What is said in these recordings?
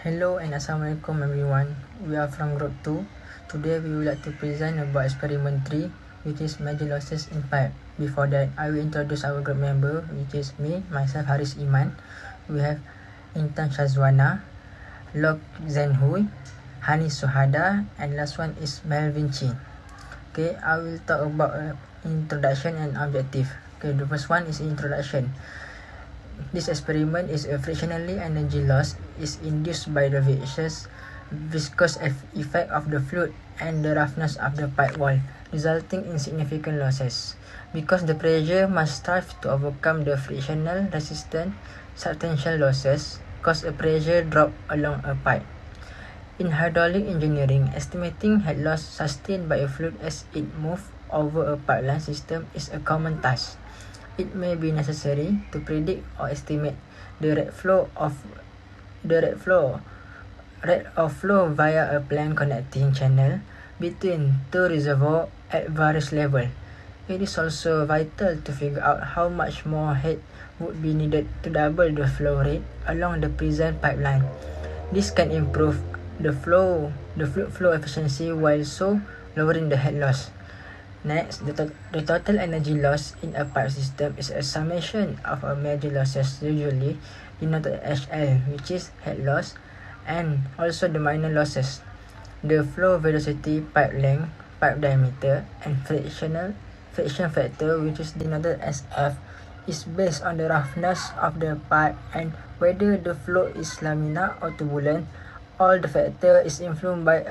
Hello and Assalamualaikum everyone. We are from Group 2. Today we would like to present about experiment 3, which is major losses in pipe. Before that, I will introduce our group member, which is me, myself Haris Iman. We have Intan Shazwana, Lok Zenhui, Hani Suhada, and last one is Melvin Chi. Okay, I will talk about introduction and objective. Okay, the first one is introduction. This experiment is a frictionally energy loss is induced by the viscous effect of the fluid and the roughness of the pipe wall, resulting in significant losses. Because the pressure must strive to overcome the frictional resistance, substantial losses cause a pressure drop along a pipe. In hydraulic engineering, estimating head loss sustained by a fluid as it moves over a pipeline system is a common task. It may be necessary to predict or estimate the rate of flow via a planned connecting channel between two reservoirs at various levels. It is also vital to figure out how much more head would be needed to double the flow rate along the present pipeline. This can improve the fluid flow efficiency while so lowering the head loss. Next, the total energy loss in a pipe system is a summation of a major losses, usually denoted as HL, which is head loss, and also the minor losses. The flow velocity, pipe length, pipe diameter, and friction factor, which is denoted as F, is based on the roughness of the pipe and whether the flow is laminar or turbulent. All the factor is influenced by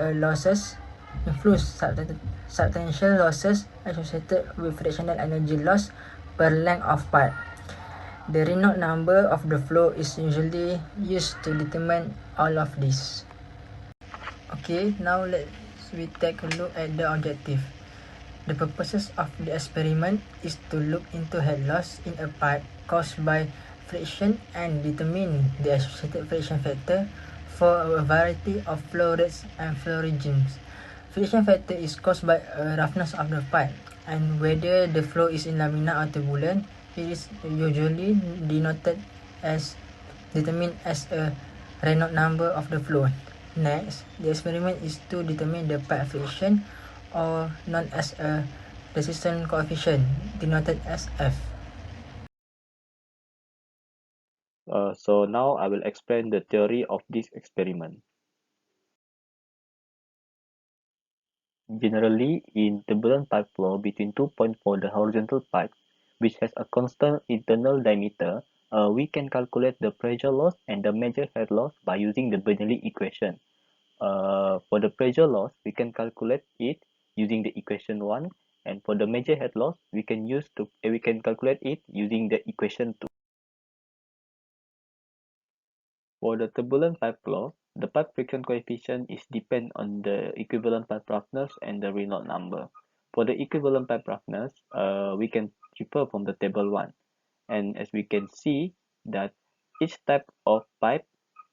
substantial losses associated with frictional energy loss per length of pipe. The Reynolds number of the flow is usually used to determine all of this. Okay, now we take a look at the objective. The purposes of the experiment is to look into head loss in a pipe caused by friction and determine the associated friction factor for a variety of flow rates and flow regimes. Friction factor is caused by a roughness of the pipe, and whether the flow is in laminar or turbulent, it is usually denoted as determined as a Reynolds number of the flow. Next, the experiment is to determine the pipe friction, or known as a resistance coefficient, denoted as F. So now I will explain the theory of this experiment. Generally, in turbulent pipe flow between two points for the horizontal pipe, which has a constant internal diameter, we can calculate the pressure loss and the major head loss by using the Bernoulli equation. For the pressure loss, we can calculate it using the equation 1, and for the major head loss, we can calculate it using the equation 2. For the turbulent pipe flow, the pipe friction coefficient is depend on the equivalent pipe roughness and the Reynolds number. For the equivalent pipe roughness, we can refer from the table 1. And as we can see that each type of pipe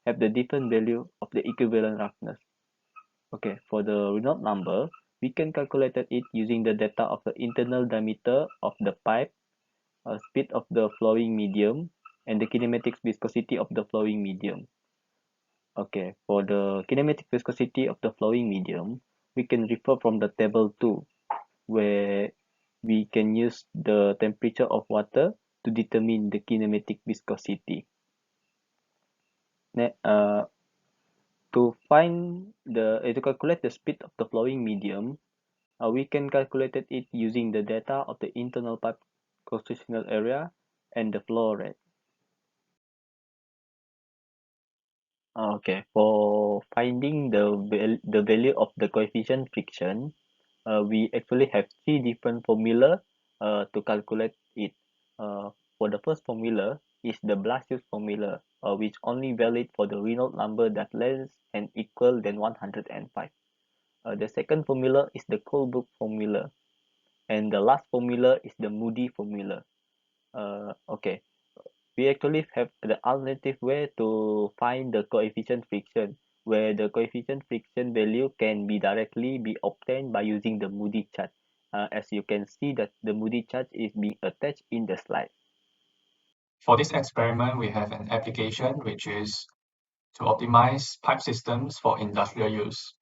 have the different value of the equivalent roughness. Okay, for the Reynolds number, we can calculate it using the data of the internal diameter of the pipe, speed of the flowing medium, and the kinematic viscosity of the flowing medium. Okay, for the kinematic viscosity of the flowing medium, we can refer from the table 2, where we can use the temperature of water to determine the kinematic viscosity. To calculate the speed of the flowing medium, we can calculate it using the data of the internal pipe cross-sectional area and the flow rate. Okay, for finding the value of the coefficient friction, we actually have three different formula to calculate it. For the first formula is the Blasius formula, which only valid for the Reynolds number that less and equal than 105. The second formula is the Colebrook formula, and the last formula is the Moody formula. Okay, we actually have the alternative way to find the coefficient friction, where the coefficient friction value can be directly be obtained by using the Moody chart. As you can see that the Moody chart is being attached in the slide. For this experiment, we have an application which is to optimize pipe systems for industrial use.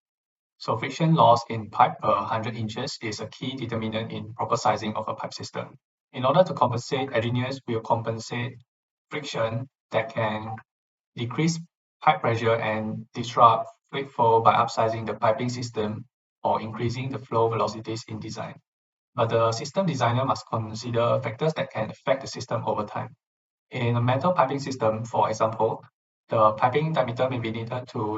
So friction loss in pipe per 100 inches is a key determinant in proper sizing of a pipe system. In order to compensate, engineers will compensate friction that can decrease pipe pressure and disrupt fluid flow by upsizing the piping system or increasing the flow velocities in design. But the system designer must consider factors that can affect the system over time. In a metal piping system, for example, the piping diameter may be needed to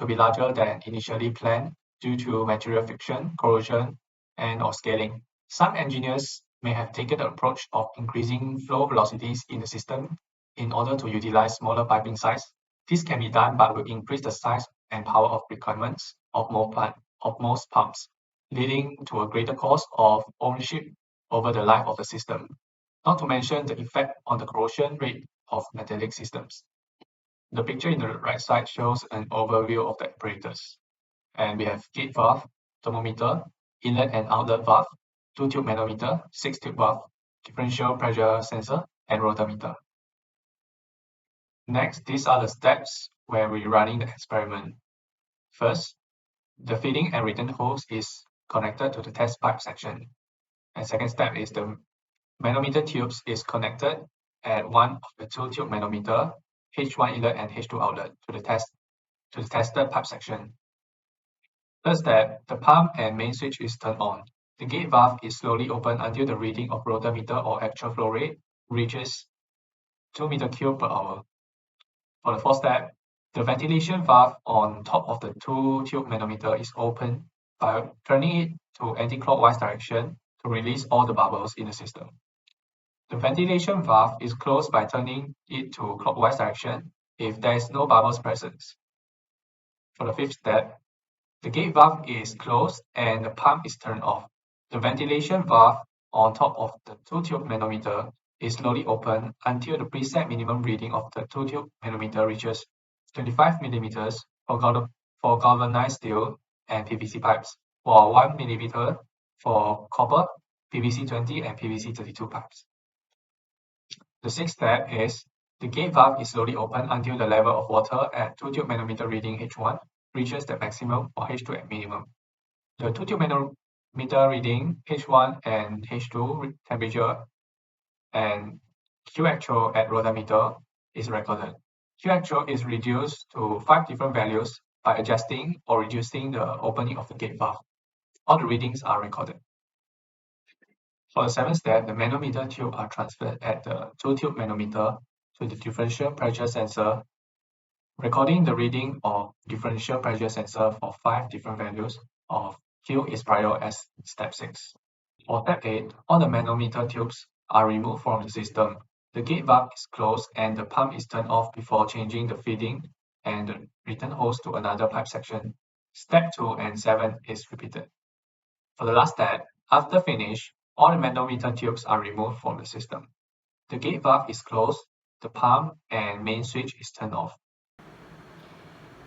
be larger than initially planned due to material friction, corrosion, and or scaling. Some engineers may have taken the approach of increasing flow velocities in the system in order to utilize smaller piping size. This can be done but will increase the size and power of requirements of most pumps, leading to a greater cost of ownership over the life of the system, not to mention the effect on the corrosion rate of metallic systems. The picture in the right side shows an overview of the apparatus. And we have gate valve, thermometer, inlet and outlet valve, 2-tube manometer, 6-tube valve, differential pressure sensor, and rotometer. Next, these are the steps where we're running the experiment. First, the feeding and return hose is connected to the test pipe section. And second step is the manometer tubes is connected at one of the 2-tube manometer, H1 inlet and H2 outlet to the tested pipe section. Third step, the pump and main switch is turned on. The gate valve is slowly opened until the reading of rotometer or actual flow rate reaches 2 meter cube per hour. For the fourth step, the ventilation valve on top of the 2-tube manometer is opened by turning it to anti-clockwise direction to release all the bubbles in the system. The ventilation valve is closed by turning it to clockwise direction if there is no bubbles present. For the fifth step, the gate valve is closed and the pump is turned off. The ventilation valve on top of the 2-tube manometer is slowly opened until the preset minimum reading of the 2-tube manometer reaches 25 millimeters for galvanized steel and PVC pipes, or 1 millimeter for copper, PVC 20 and PVC 32 pipes. The sixth step is the gate valve is slowly opened until the level of water at 2-tube manometer reading H1 reaches the maximum or H2 at minimum. The 2-tube manometer reading H1 and H2 temperature and Q actual at rotometer is recorded. Q actual is reduced to 5 different values by adjusting or reducing the opening of the gate valve. All the readings are recorded. For the seventh step, the manometer tube are transferred at the 2-tube manometer to the differential pressure sensor, recording the reading of differential pressure sensor for 5 different values of Q is prior as step 6. For step 8, all the manometer tubes are removed from the system. The gate valve is closed and the pump is turned off before changing the feeding and the return hose to another pipe section. Step 2 and 7 is repeated. For the last step, after finish, all the manometer tubes are removed from the system. The gate valve is closed, the pump and main switch is turned off.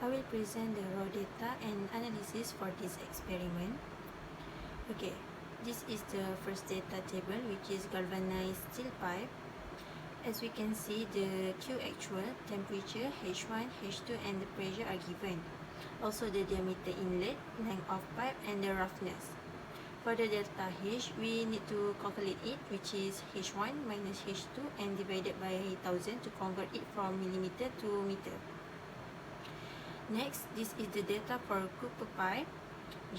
I will present the raw data and analysis for this experiment. Okay, this is the first data table, which is galvanized steel pipe. As we can see, the Q actual, temperature, H1, H2 and the pressure are given. Also the diameter inlet, length of pipe and the roughness. For the delta H, we need to calculate it, which is H1 minus H2 and divided by 1000 to convert it from millimeter to meter. Next, this is the data for copper pipe.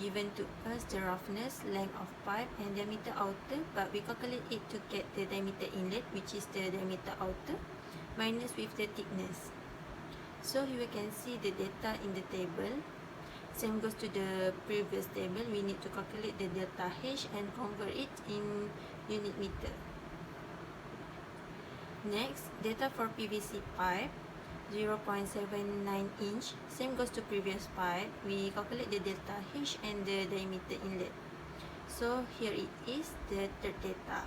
Given to us the roughness, length of pipe and diameter outer, but we calculate it to get the diameter inlet, which is the diameter outer, minus with the thickness. So here we can see the data in the table. Same goes to the previous table. We need to calculate the delta H and convert it in unit meter. Next, data for PVC pipe, 0.79 inch. Same goes to previous pipe. We calculate the delta H and the diameter inlet. So here it is, the third data.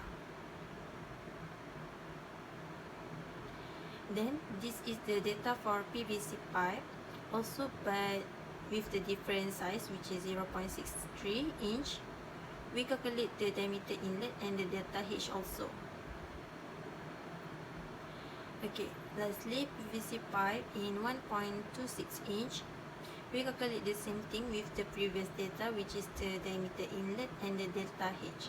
Then this is the data for PVC pipe, also but with the different size, which is 0.63 inch. We calculate the diameter inlet and the delta H also. Okay, Lastly, PVC pipe in 1.26 inch. We calculate the same thing with the previous data, which is the diameter inlet and the delta H.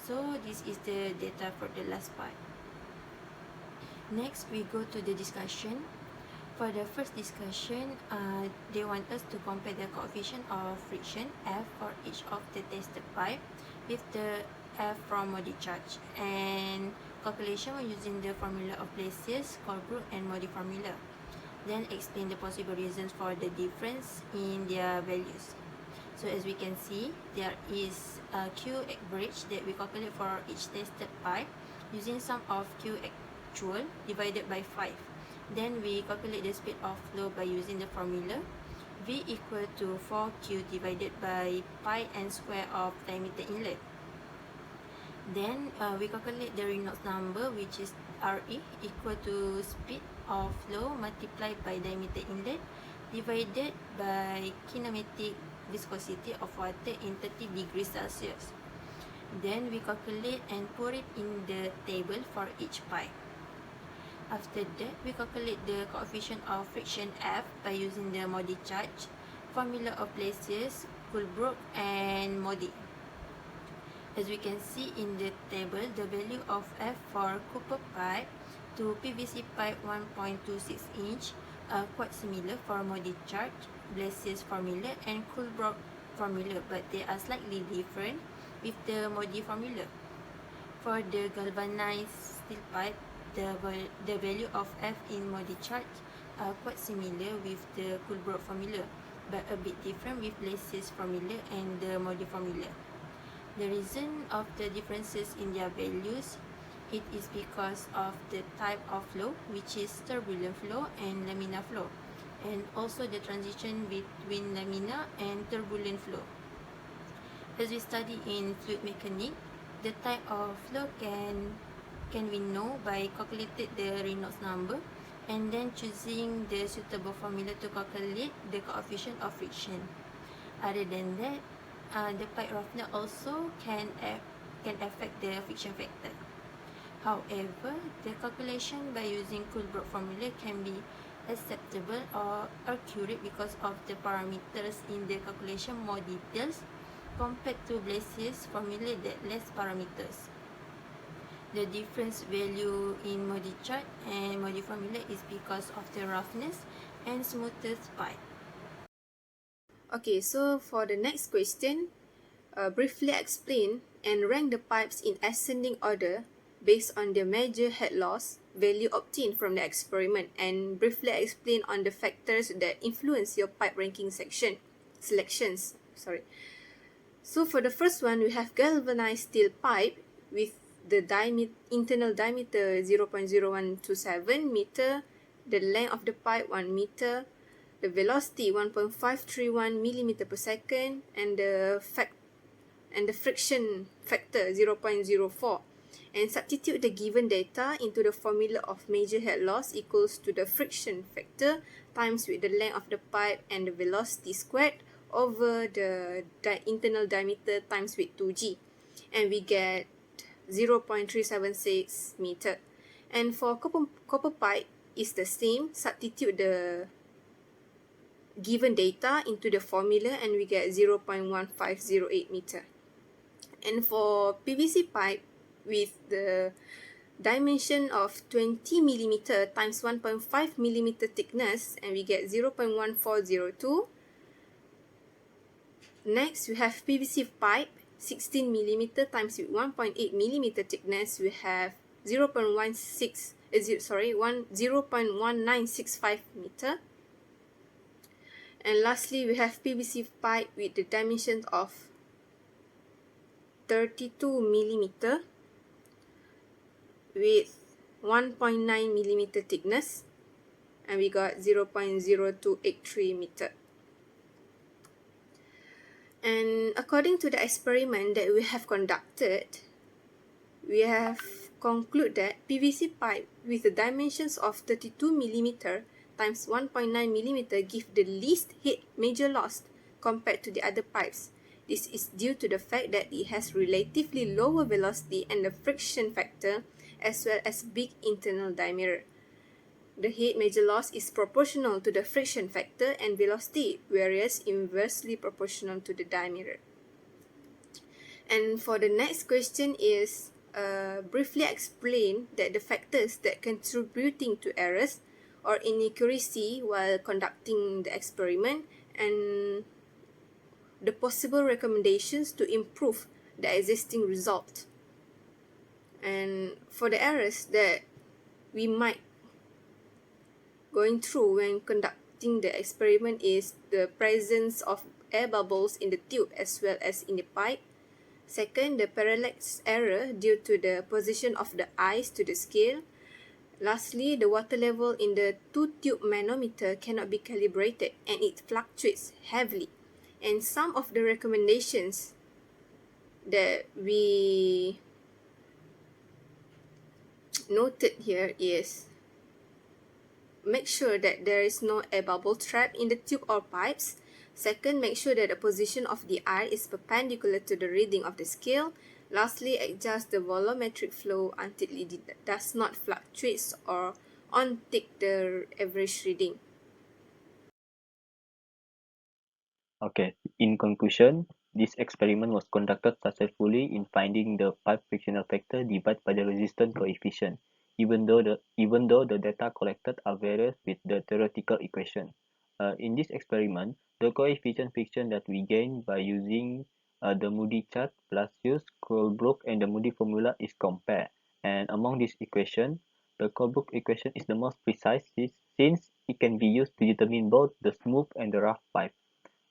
So this is the data for the last part. Next, we go to the discussion. For the first discussion, they want us to compare the coefficient of friction F for each of the tested pipe with the F from Modi charge, and calculation using the formula of Blasius, Colebrook and Modi formula. Then explain the possible reasons for the difference in their values. So as we can see, there is a Q average that we calculate for each tested pipe using sum of Q actual divided by 5. Then we calculate the speed of flow by using the formula V equal to 4Q divided by pi n square of diameter inlet. Then we calculate the Reynolds number, which is RE equal to speed of flow multiplied by diameter inlet divided by kinematic viscosity of water in 30 degrees Celsius. Then we calculate and put it in the table for each pipe. After that, we calculate the coefficient of friction F by using the Modi charge, formula of Blasius, Colebrook and Modi. As we can see in the table, the value of F for copper pipe to PVC pipe 1.26 inch are quite similar for Modi charge, Blasius formula and Colebrook formula, but they are slightly different with the Modi formula. For the galvanized steel pipe, the value of F in Modi charge are quite similar with the Colebrook formula, but a bit different with Blasius formula and the Modi formula. The reason of the differences in their values, it is because of the type of flow, which is turbulent flow and laminar flow, and also the transition between laminar and turbulent flow. As we study in fluid mechanics, the type of flow can we know by calculating the Reynolds number and then choosing the suitable formula to calculate the coefficient of friction. Other than that, the pipe roughness also can affect the friction factor. However, the calculation by using Colebrook formula can be acceptable or accurate because of the parameters in the calculation more details compared to Blasius formula that less parameters. The difference value in Modi chart and Modi formula is because of the roughness and smoothness pipe. Okay, so for the next question, briefly explain and rank the pipes in ascending order based on the major head loss value obtained from the experiment, and briefly explain on the factors that influence your pipe ranking selections. So for the first one, we have galvanized steel pipe with the internal diameter 0.0127 meter, the length of the pipe 1 meter, the velocity 1.531 millimeter per second, and the friction factor 0.04, and substitute the given data into the formula of major head loss equals to the friction factor times with the length of the pipe and the velocity squared over the internal diameter times with 2g, and we get 0.376 meter. And for copper pipe is the same, substitute the given data into the formula and we get 0.1508 meter. And for PVC pipe with the dimension of 20 millimeter times 1.5 millimeter thickness, and we get 0.1402. Next, we have PVC pipe 16 millimeter times with 1.8 millimeter thickness, we have 0.1965 meter. And lastly, we have PVC pipe with the dimensions of 32 millimeter with 1.9 millimeter thickness, and we got 0.0283 meter. And according to the experiment that we have conducted, we have concluded that PVC pipe with the dimensions of 32 mm times 1.9 mm give the least heat major loss compared to the other pipes. This is due to the fact that it has relatively lower velocity and the friction factor, as well as big internal diameter. the head major loss is proportional to the friction factor and velocity, whereas inversely proportional to the diameter. And for the next question is, briefly explain that the factors that contributing to errors or inaccuracy while conducting the experiment and the possible recommendations to improve the existing result. And for the errors that we might going through when conducting the experiment is the presence of air bubbles in the tube as well as in the pipe. Second, the parallax error due to the position of the eyes to the scale. Lastly, the water level in the two-tube manometer cannot be calibrated and it fluctuates heavily. And some of the recommendations that we noted here is make sure that there is no air bubble trap in the tube or pipes. Second, make sure that the position of the eye is perpendicular to the reading of the scale. Lastly, adjust the volumetric flow until it does not fluctuate or on-take the average reading. Okay, in conclusion, this experiment was conducted successfully in finding the pipe frictional factor divided by the resistance coefficient, even though the data collected are various with the theoretical equation. In this experiment, the coefficient friction that we gain by using the Moody chart plus use Colebrook and the Moody formula is compared. And among these equations, the Colebrook equation is the most precise since it can be used to determine both the smooth and the rough pipe.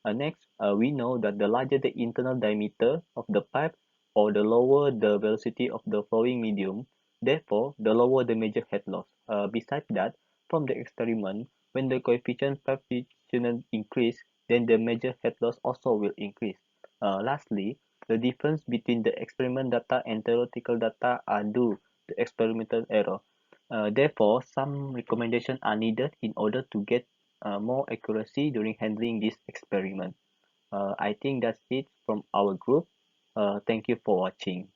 Next, we know that the larger the internal diameter of the pipe or the lower the velocity of the flowing medium, therefore the lower the major head loss. Besides that, from the experiment, when the coefficient pipe friction increase, then the major head loss also will increase. Lastly, the difference between the experiment data and theoretical data are due to experimental error. Therefore, some recommendations are needed in order to get more accuracy during handling this experiment. I think that's it from our group. Thank you for watching.